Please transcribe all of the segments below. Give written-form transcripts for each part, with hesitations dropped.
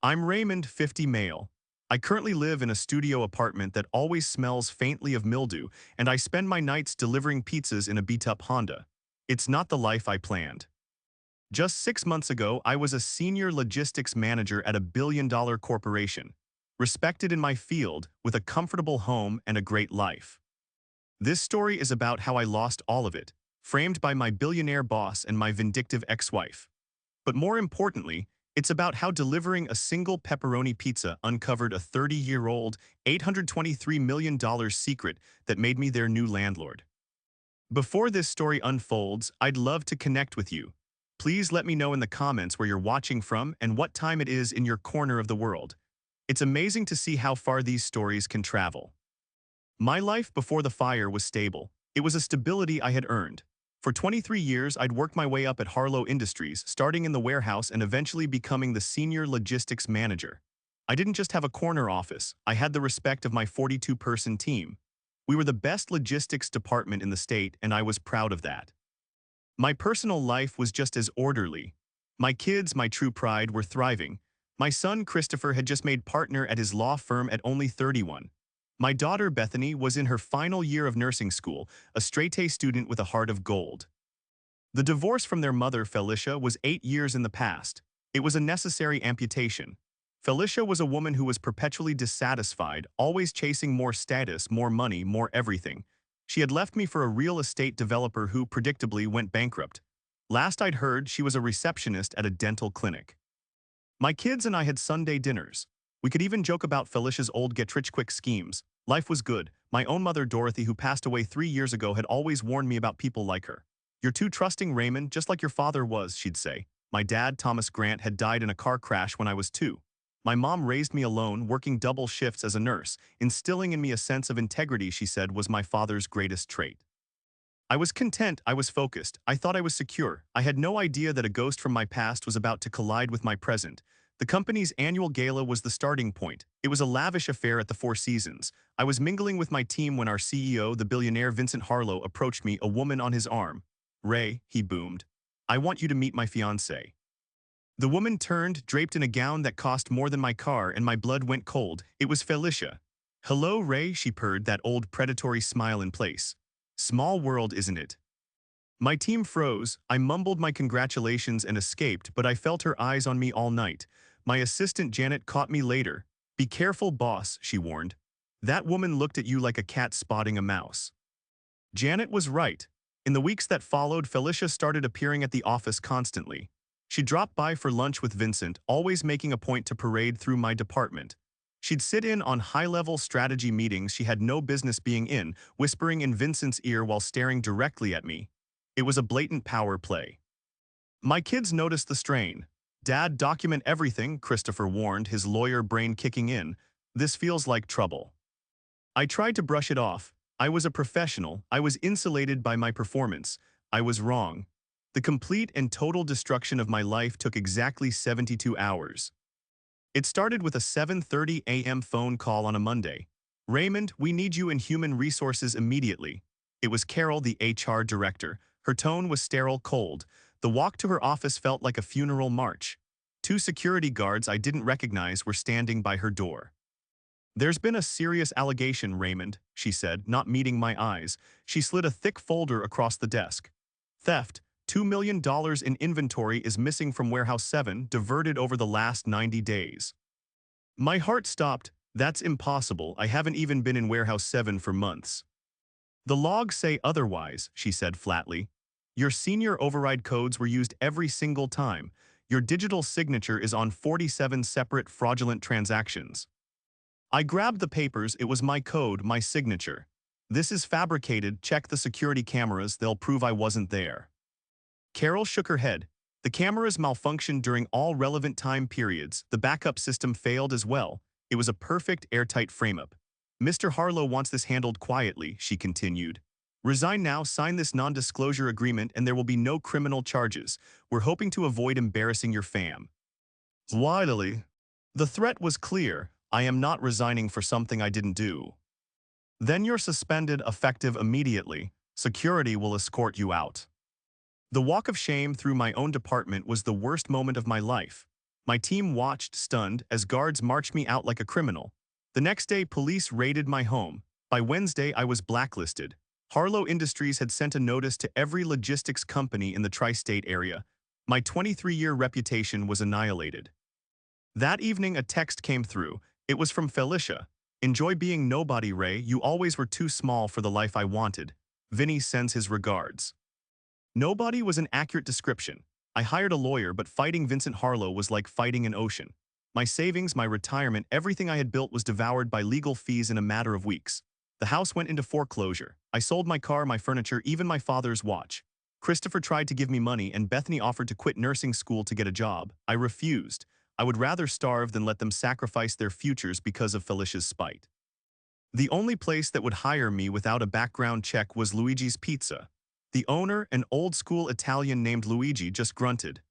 I'm Raymond, 50 male. I currently live in a studio apartment that always smells faintly of mildew, and I spend my nights delivering pizzas in a beat-up Honda. It's not the life I planned. Just 6 months ago, I was a senior logistics manager at a billion-dollar corporation, respected in my field, with a comfortable home and a great life. This story is about how I lost all of it, framed by my billionaire boss and my vindictive ex-wife. But more importantly, it's about how delivering a single pepperoni pizza uncovered a 30-year-old, $823 million secret that made me their new landlord. Before this story unfolds, I'd love to connect with you. Please let me know in the comments where you're watching from and what time it is in your corner of the world. It's amazing to see how far these stories can travel. My life before the fire was stable. It was a stability I had earned. For 23 years, I'd worked my way up at Harlow Industries, starting in the warehouse and eventually becoming the senior logistics manager. I didn't just have a corner office, I had the respect of my 42-person team. We were the best logistics department in the state, and I was proud of that. My personal life was just as orderly. My kids, my true pride, were thriving. My son, Christopher, had just made partner at his law firm at only 31. My daughter, Bethany, was in her final year of nursing school, a straight-A student with a heart of gold. The divorce from their mother, Felicia, was 8 years in the past. It was a necessary amputation. Felicia was a woman who was perpetually dissatisfied, always chasing more status, more money, more everything. She had left me for a real estate developer who, predictably, went bankrupt. Last I'd heard, she was a receptionist at a dental clinic. My kids and I had Sunday dinners. We could even joke about Felicia's old get-rich-quick schemes. Life was good. My own mother, Dorothy, who passed away 3 years ago, had always warned me about people like her. "You're too trusting, Raymond, just like your father was," she'd say. My dad, Thomas Grant, had died in a car crash when I was 2. My mom raised me alone, working double shifts as a nurse. Instilling in me a sense of integrity, she said, was my father's greatest trait. I was content, I was focused, I thought I was secure. I had no idea that a ghost from my past was about to collide with my present. The company's annual gala was the starting point. It was a lavish affair at the Four Seasons. I was mingling with my team when our CEO, the billionaire Vincent Harlow, approached me, a woman on his arm. "Ray," he boomed, "I want you to meet my fiancée." The woman turned, draped in a gown that cost more than my car, and my blood went cold. It was Felicia. "Hello, Ray," she purred, that old predatory smile in place. Small world, isn't it? My team froze. I mumbled my congratulations and escaped, but I felt her eyes on me all night. My assistant Janet caught me later. "Be careful, boss," she warned. "That woman looked at you like a cat spotting a mouse." Janet was right. In the weeks that followed, Felicia started appearing at the office constantly. She dropped by for lunch with Vincent, always making a point to parade through my department. She'd sit in on high-level strategy meetings she had no business being in, whispering in Vincent's ear while staring directly at me. It was a blatant power play. My kids noticed the strain. "Dad, document everything," Christopher warned, his lawyer brain kicking in. "This feels like trouble." I tried to brush it off. I was a professional. I was insulated by my performance. I was wrong. The complete and total destruction of my life took exactly 72 hours. It started with a 7:30 a.m. phone call on a Monday. "Raymond, we need you in human resources immediately." It was Carol, the HR director. Her tone was sterile cold. The walk to her office felt like a funeral march. 2 security guards I didn't recognize were standing by her door. "There's been a serious allegation, Raymond," she said, not meeting my eyes. She slid a thick folder across the desk. "Theft. $2 million in inventory is missing from Warehouse 7, diverted over the last 90 days. My heart stopped. "That's impossible. I haven't even been in Warehouse 7 for months." "The logs say otherwise," she said flatly. "Your senior override codes were used every single time. Your digital signature is on 47 separate fraudulent transactions." I grabbed the papers. It was my code, my signature. "This is fabricated. Check the security cameras. They'll prove I wasn't there." Carol shook her head. "The cameras malfunctioned during all relevant time periods. The backup system failed as well. It was a perfect airtight frame-up. Mr. Harlow wants this handled quietly," she continued. "Resign now, sign this non-disclosure agreement, and there will be no criminal charges. We're hoping to avoid embarrassing your fam." Widely. The threat was clear. "I am not resigning for something I didn't do." "Then you're suspended, effective immediately. Security will escort you out." The walk of shame through my own department was the worst moment of my life. My team watched, stunned, as guards marched me out like a criminal. The next day, police raided my home. By Wednesday, I was blacklisted. Harlow Industries had sent a notice to every logistics company in the tri-state area. My 23-year reputation was annihilated. That evening, a text came through. It was from Felicia. "Enjoy being nobody, Ray. You always were too small for the life I wanted. Vinny sends his regards." Nobody was an accurate description. I hired a lawyer, but fighting Vincent Harlow was like fighting an ocean. My savings, my retirement, everything I had built was devoured by legal fees in a matter of weeks. The house went into foreclosure. I sold my car, my furniture, even my father's watch. Christopher tried to give me money, and Bethany offered to quit nursing school to get a job. I refused. I would rather starve than let them sacrifice their futures because of Felicia's spite. The only place that would hire me without a background check was Luigi's Pizza. The owner, an old-school Italian named Luigi, just grunted.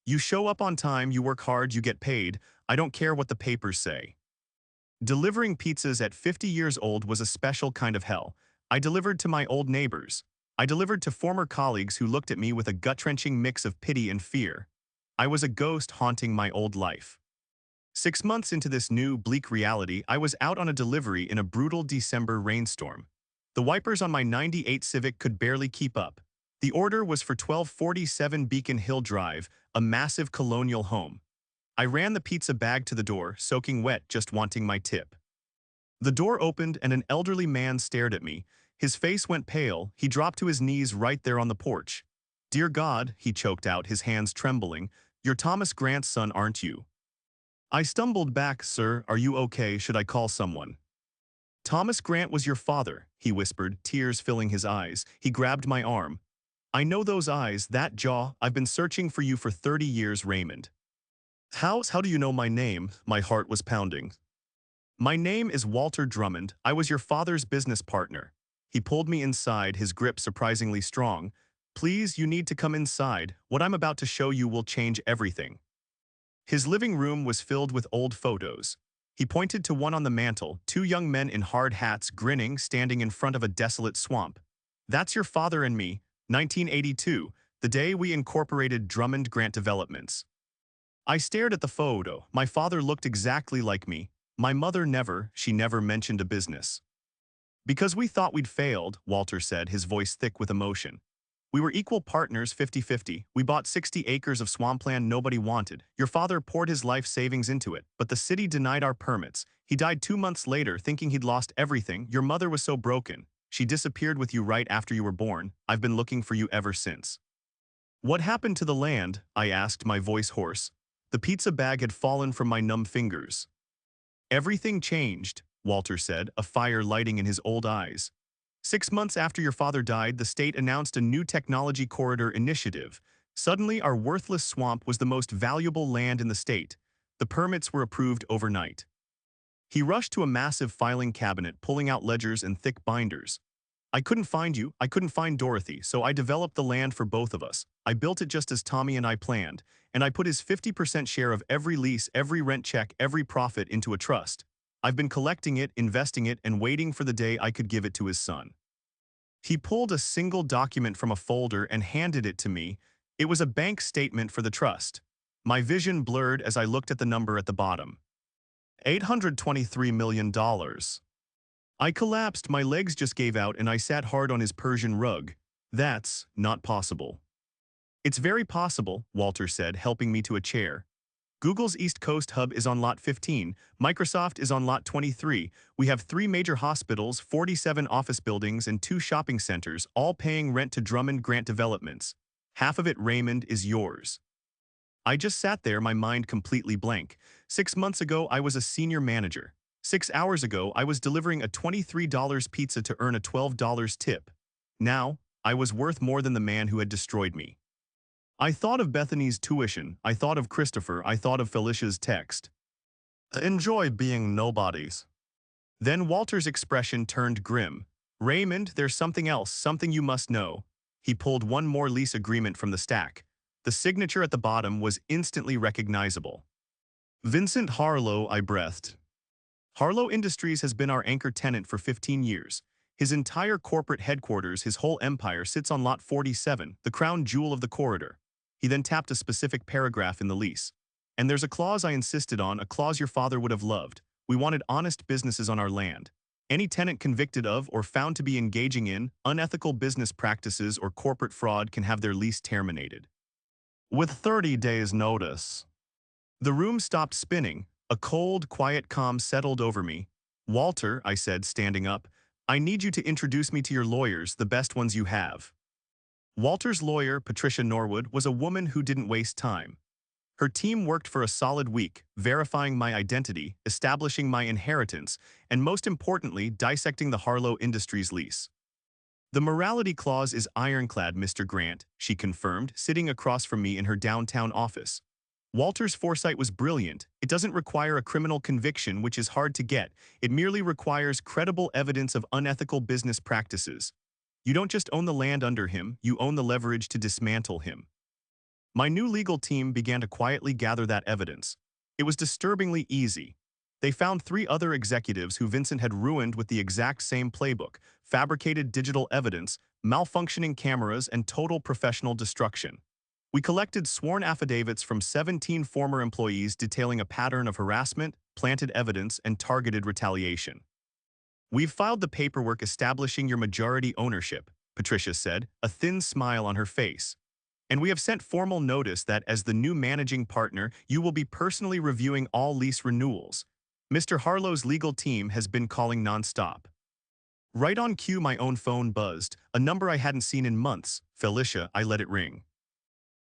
"You show up on time, you work hard, you get paid. I don't care what the papers say." Delivering pizzas at 50 years old was a special kind of hell. I delivered to my old neighbors. I delivered to former colleagues who looked at me with a gut-wrenching mix of pity and fear. I was a ghost haunting my old life. 6 months into this new, bleak reality, I was out on a delivery in a brutal December rainstorm. The wipers on my '98 Civic could barely keep up. The order was for 1247 Beacon Hill Drive, a massive colonial home. I ran the pizza bag to the door, soaking wet, just wanting my tip. The door opened and an elderly man stared at me. His face went pale. He dropped to his knees right there on the porch. "Dear God," he choked out, his hands trembling, "you're Thomas Grant's son, aren't you?" I stumbled back. "Sir, are you okay? Should I call someone?" "Thomas Grant was your father," he whispered, tears filling his eyes. He grabbed my arm. "I know those eyes, that jaw. I've been searching for you for 30 years, Raymond." How do you know my name?" My heart was pounding. "My name is Walter Drummond. I was your father's business partner." He pulled me inside, his grip surprisingly strong. "Please, you need to come inside. What I'm about to show you will change everything." His living room was filled with old photos. He pointed to one on the mantel, two young men in hard hats, grinning, standing in front of a desolate swamp. "That's your father and me, 1982, the day we incorporated Drummond Grant Developments." I stared at the photo. My father looked exactly like me. My mother never, she never mentioned a business. "Because we thought we'd failed," Walter said, his voice thick with emotion. "We were equal partners, 50-50. We bought 60 acres of swampland nobody wanted. Your father poured his life savings into it, but the city denied our permits. He died 2 months later, thinking he'd lost everything. Your mother was so broken. She disappeared with you right after you were born. I've been looking for you ever since." "What happened to the land?" I asked, my voice hoarse. The pizza bag had fallen from my numb fingers. "Everything changed," Walter said, a fire lighting in his old eyes. 6 months after your father died, the state announced a new technology corridor initiative. Suddenly, our worthless swamp was the most valuable land in the state. The permits were approved overnight. He rushed to a massive filing cabinet, pulling out ledgers and thick binders. "I couldn't find you, I couldn't find Dorothy, so I developed the land for both of us. I built it just as Tommy and I planned, and I put his 50% share of every lease, every rent check, every profit into a trust. I've been collecting it, investing it, and waiting for the day I could give it to his son." He pulled a single document from a folder and handed it to me. It was a bank statement for the trust. My vision blurred as I looked at the number at the bottom. $823 million. I collapsed, my legs just gave out, and I sat hard on his Persian rug. "That's not possible." "It's very possible," Walter said, helping me to a chair. "Google's East Coast hub is on lot 15, Microsoft is on lot 23. We have 3 major hospitals, 47 office buildings, and 2 shopping centers, all paying rent to Drummond Grant Developments. Half of it, Raymond, is yours." I just sat there, my mind completely blank. 6 months ago, I was a senior manager. 6 hours ago, I was delivering a $23 pizza to earn a $12 tip. Now, I was worth more than the man who had destroyed me. I thought of Bethany's tuition, I thought of Christopher, I thought of Felicia's text. "Enjoy being nobodies." Then Walter's expression turned grim. "Raymond, there's something else, something you must know." He pulled one more lease agreement from the stack. The signature at the bottom was instantly recognizable. "Vincent Harlow," I breathed. "Harlow Industries has been our anchor tenant for 15 years. His entire corporate headquarters, his whole empire, sits on lot 47, the crown jewel of the corridor." He then tapped a specific paragraph in the lease. And there's a clause I insisted on, a clause your father would have loved. We wanted honest businesses on our land. Any tenant convicted of or found to be engaging in unethical business practices or corporate fraud can have their lease terminated. With 30 days' notice. The room stopped spinning. A cold, quiet calm settled over me. Walter, I said, standing up, I need you to introduce me to your lawyers, the best ones you have. Walter's lawyer, Patricia Norwood, was a woman who didn't waste time. Her team worked for a solid week, verifying my identity, establishing my inheritance, and most importantly, dissecting the Harlow Industries lease. The morality clause is ironclad, Mr. Grant, she confirmed, sitting across from me in her downtown office. Walter's foresight was brilliant. It doesn't require a criminal conviction, which is hard to get. It merely requires credible evidence of unethical business practices. You don't just own the land under him, you own the leverage to dismantle him. My new legal team began to quietly gather that evidence. It was disturbingly easy. They found 3 other executives who Vincent had ruined with the exact same playbook: fabricated digital evidence, malfunctioning cameras, and total professional destruction. We collected sworn affidavits from 17 former employees detailing a pattern of harassment, planted evidence, and targeted retaliation. We've filed the paperwork establishing your majority ownership, Patricia said, a thin smile on her face. And we have sent formal notice that as the new managing partner, you will be personally reviewing all lease renewals. Mr. Harlow's legal team has been calling nonstop. Right on cue, my own phone buzzed, a number I hadn't seen in months. Felicia, I let it ring.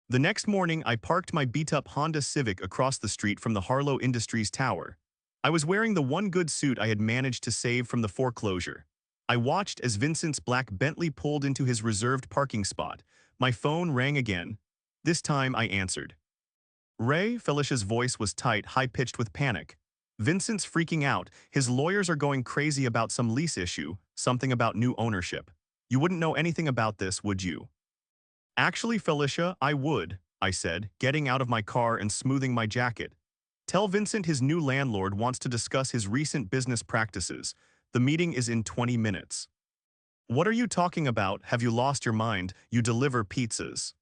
The next morning, I parked my beat-up Honda Civic across the street from the Harlow Industries tower. I was wearing the one good suit I had managed to save from the foreclosure. I watched as Vincent's black Bentley pulled into his reserved parking spot. My phone rang again. This time I answered. Ray, Felicia's voice was tight, high-pitched with panic. Vincent's freaking out. His lawyers are going crazy about some lease issue, something about new ownership. You wouldn't know anything about this, would you? Actually, Felicia, I would, I said, getting out of my car and smoothing my jacket. Tell Vincent his new landlord wants to discuss his recent business practices. The meeting is in 20 minutes. What are you talking about? Have you lost your mind? You deliver pizzas.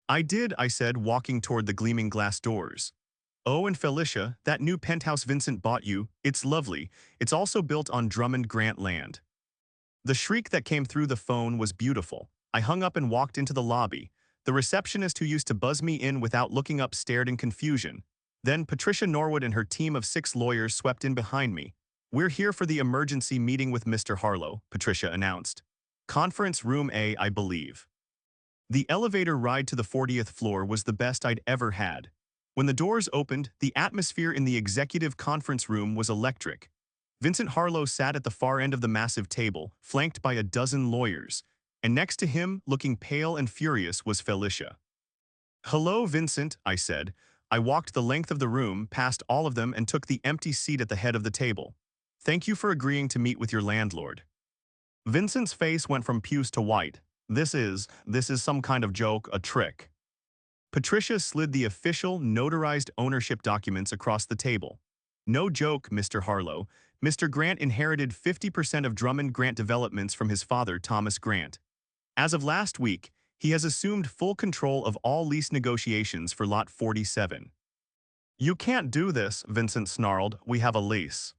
I did, I said, walking toward the gleaming glass doors. Oh, and Felicia, that new penthouse Vincent bought you, it's lovely. It's also built on Drummond Grant land. The shriek that came through the phone was beautiful. I hung up and walked into the lobby. The receptionist who used to buzz me in without looking up stared in confusion. Then Patricia Norwood and her team of 6 lawyers swept in behind me. We're here for the emergency meeting with Mr. Harlow, Patricia announced. Conference room A, I believe. The elevator ride to the 40th floor was the best I'd ever had. When the doors opened, the atmosphere in the executive conference room was electric. Vincent Harlow sat at the far end of the massive table, flanked by a dozen lawyers. And next to him, looking pale and furious, was Felicia. Hello, Vincent, I said. I walked the length of the room, past all of them, and took the empty seat at the head of the table. Thank you for agreeing to meet with your landlord. Vincent's face went from puce to white. This is some kind of joke, a trick. Patricia slid the official, notarized ownership documents across the table. No joke, Mr. Harlow. Mr. Grant inherited 50% of Drummond Grant Developments from his father, Thomas Grant. As of last week, he has assumed full control of all lease negotiations for Lot 47. You can't do this, Vincent snarled. We have a lease.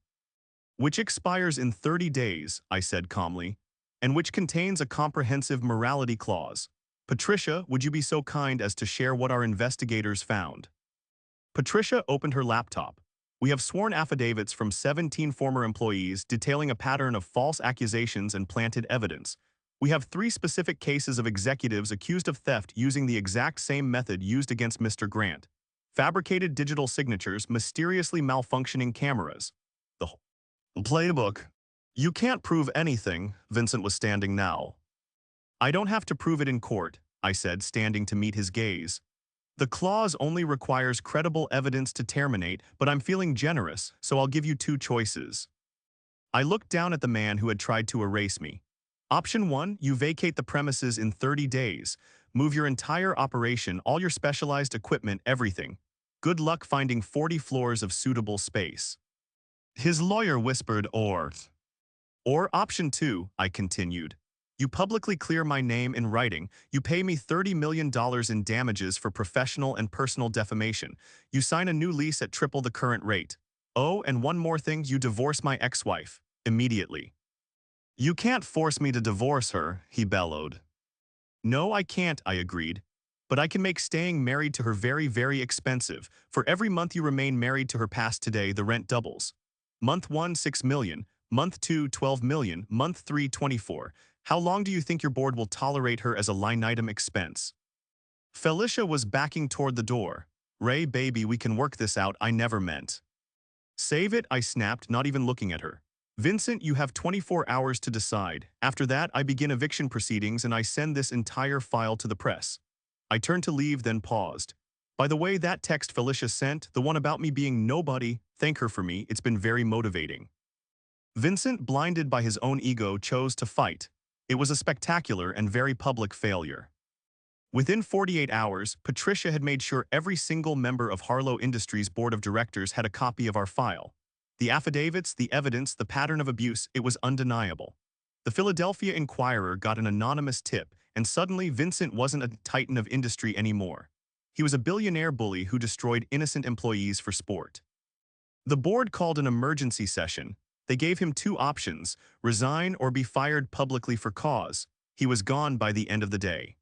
Which expires in 30 days, I said calmly, and which contains a comprehensive morality clause. Patricia, would you be so kind as to share what our investigators found? Patricia opened her laptop. We have sworn affidavits from 17 former employees detailing a pattern of false accusations and planted evidence. We have 3 specific cases of executives accused of theft using the exact same method used against Mr. Grant. Fabricated digital signatures, mysteriously malfunctioning cameras. The whole playbook. You can't prove anything, Vincent was standing now. I don't have to prove it in court, I said, standing to meet his gaze. The clause only requires credible evidence to terminate, but I'm feeling generous, so I'll give you 2 choices. I looked down at the man who had tried to erase me. Option 1, you vacate the premises in 30 days. Move your entire operation, all your specialized equipment, everything. Good luck finding 40 floors of suitable space. His lawyer whispered, or option 2, I continued. You publicly clear my name in writing. You pay me $30 million in damages for professional and personal defamation. You sign a new lease at triple the current rate. Oh, and one more thing, you divorce my ex-wife. Immediately. You can't force me to divorce her, he bellowed. No, I can't, I agreed. But I can make staying married to her very, very expensive. For every month you remain married to her past today, the rent doubles. Month 1, 6 million. Month 2, 12 million. Month 3, 24. How long do you think your board will tolerate her as a line-item expense? Felicia was backing toward the door. Ray, baby, we can work this out, I never meant. Save it, I snapped, not even looking at her. Vincent, you have 24 hours to decide. After that, I begin eviction proceedings and I send this entire file to the press. I turned to leave, then paused. By the way, that text Felicia sent, the one about me being nobody, thank her for me, it's been very motivating. Vincent, blinded by his own ego, chose to fight. It was a spectacular and very public failure. Within 48 hours, Patricia had made sure every single member of Harlow Industries' board of directors had a copy of our file. The affidavits, the evidence, the pattern of abuse, it was undeniable. The Philadelphia Inquirer got an anonymous tip, and suddenly Vincent wasn't a titan of industry anymore. He was a billionaire bully who destroyed innocent employees for sport. The board called an emergency session. They gave him two options: resign or be fired publicly for cause. He was gone by the end of the day.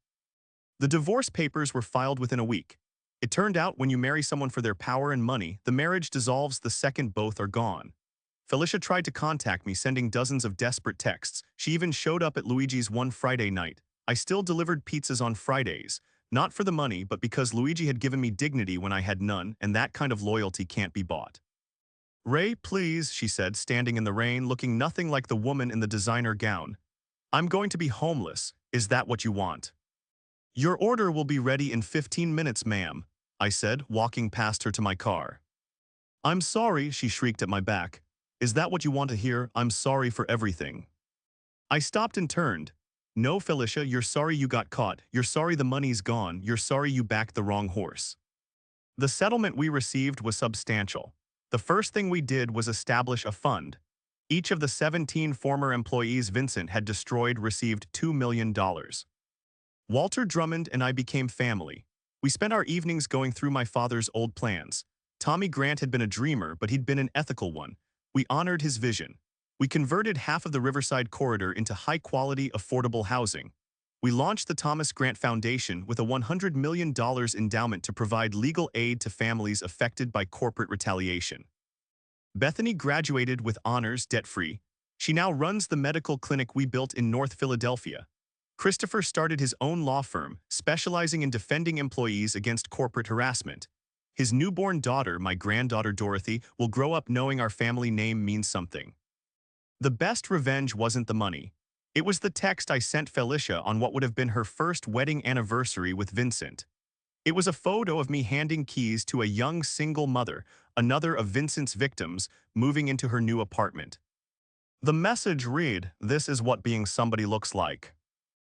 The divorce papers were filed within a week. It turned out when you marry someone for their power and money, the marriage dissolves the second both are gone. Felicia tried to contact me, sending dozens of desperate texts. She even showed up at Luigi's one Friday night. I still delivered pizzas on Fridays, not for the money, but because Luigi had given me dignity when I had none, and that kind of loyalty can't be bought. Ray, please, she said, standing in the rain, looking nothing like the woman in the designer gown. I'm going to be homeless. Is that what you want? Your order will be ready in 15 minutes, ma'am, I said, walking past her to my car. I'm sorry, she shrieked at my back. Is that what you want to hear? I'm sorry for everything. I stopped and turned. No, Felicia, you're sorry you got caught. You're sorry the money's gone. You're sorry you backed the wrong horse. The settlement we received was substantial. The first thing we did was establish a fund. Each of the 17 former employees Vincent had destroyed received $2 million. Walter Drummond and I became family. We spent our evenings going through my father's old plans. Tommy Grant had been a dreamer, but he'd been an ethical one. We honored his vision. We converted half of the Riverside corridor into high-quality, affordable housing. We launched the Thomas Grant Foundation with a $100 million endowment to provide legal aid to families affected by corporate retaliation. Bethany graduated with honors, debt-free. She now runs the medical clinic we built in North Philadelphia. Christopher started his own law firm, specializing in defending employees against corporate harassment. His newborn daughter, my granddaughter Dorothy, will grow up knowing our family name means something. The best revenge wasn't the money. It was the text I sent Felicia on what would have been her first wedding anniversary with Vincent. It was a photo of me handing keys to a young single mother, another of Vincent's victims, moving into her new apartment. The message read, "This is what being somebody looks like."